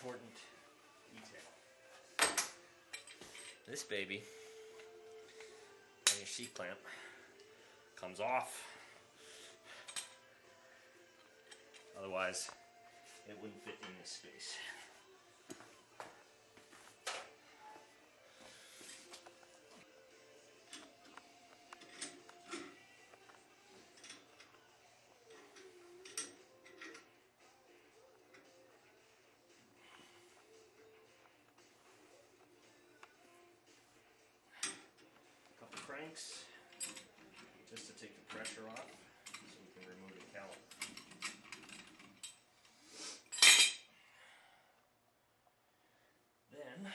important detail. This baby on your C-clamp comes off. Otherwise, it wouldn't fit in this space. Couple cranks just to take the pressure off so we can remove the caliper. Then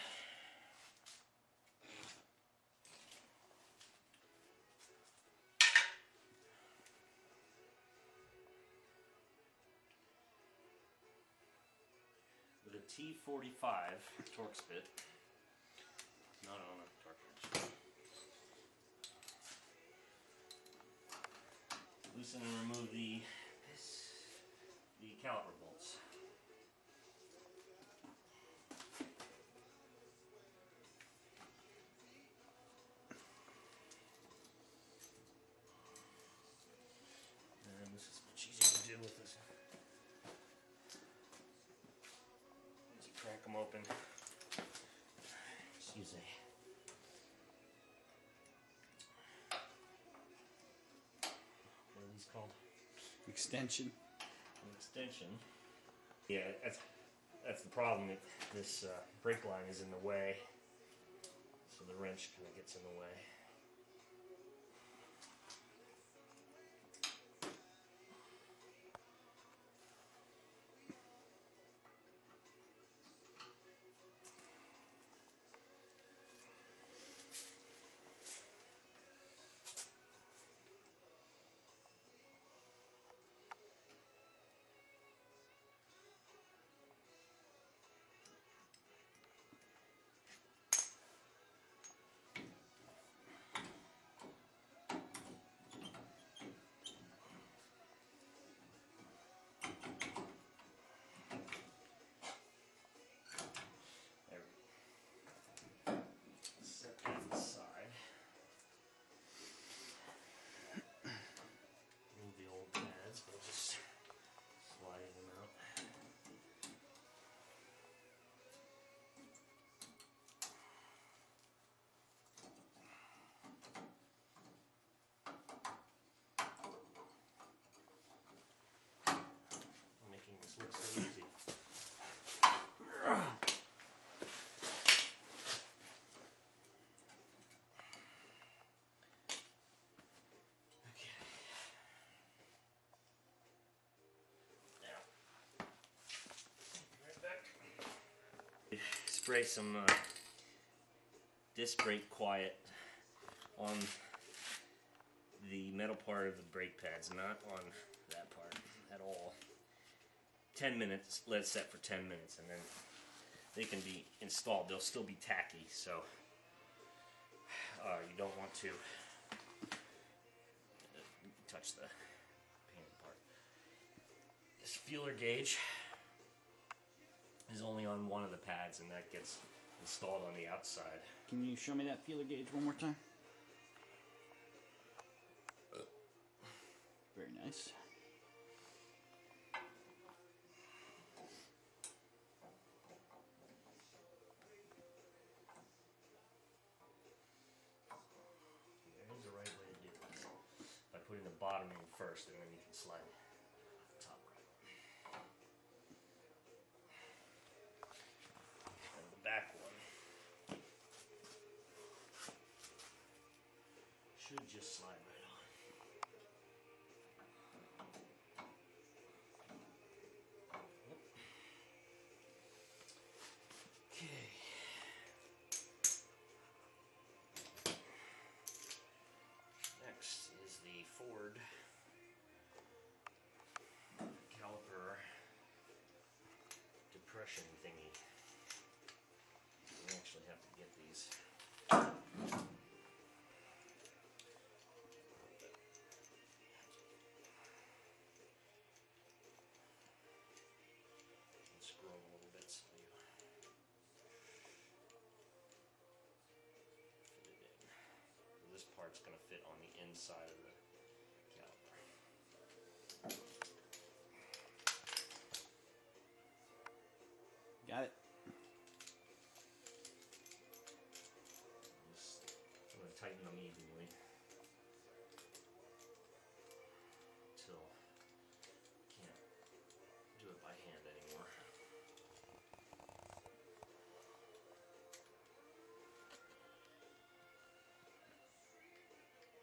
with a T45 Torx bit, not on a torque wrench, loosen and remove the caliper bolts. And this is much easier to do with this. Just crack them open. Just use what are these called? Extension. An extension. Yeah, that's the problem. This brake line is in the way, so the wrench kind of gets in the way. Spray some disc brake quiet on the metal part of the brake pads, not on that part at all. 10 minutes, let it set for 10 minutes, and then they can be installed. They'll still be tacky, so you don't want to touch the painted part. This feeler gauge is only on one of the pads, and that gets installed on the outside. Can you show me that feeler gauge one more time? Very nice. There's the right way to do this. By putting the bottom in first, and then you can slide the top right. And the back one should just slide right on. Okay. Next is the Ford caliper depression thingy. We actually have to get these. Scroll a little bit so you part's going to fit on the inside of the caliper. Got it. I'm going to tighten them evenly until I can't do it by hand anymore.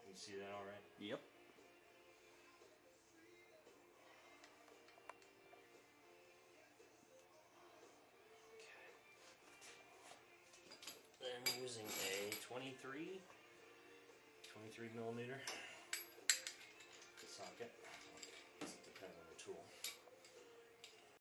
You see that all right? Yep. I'm using a 23 millimeter socket.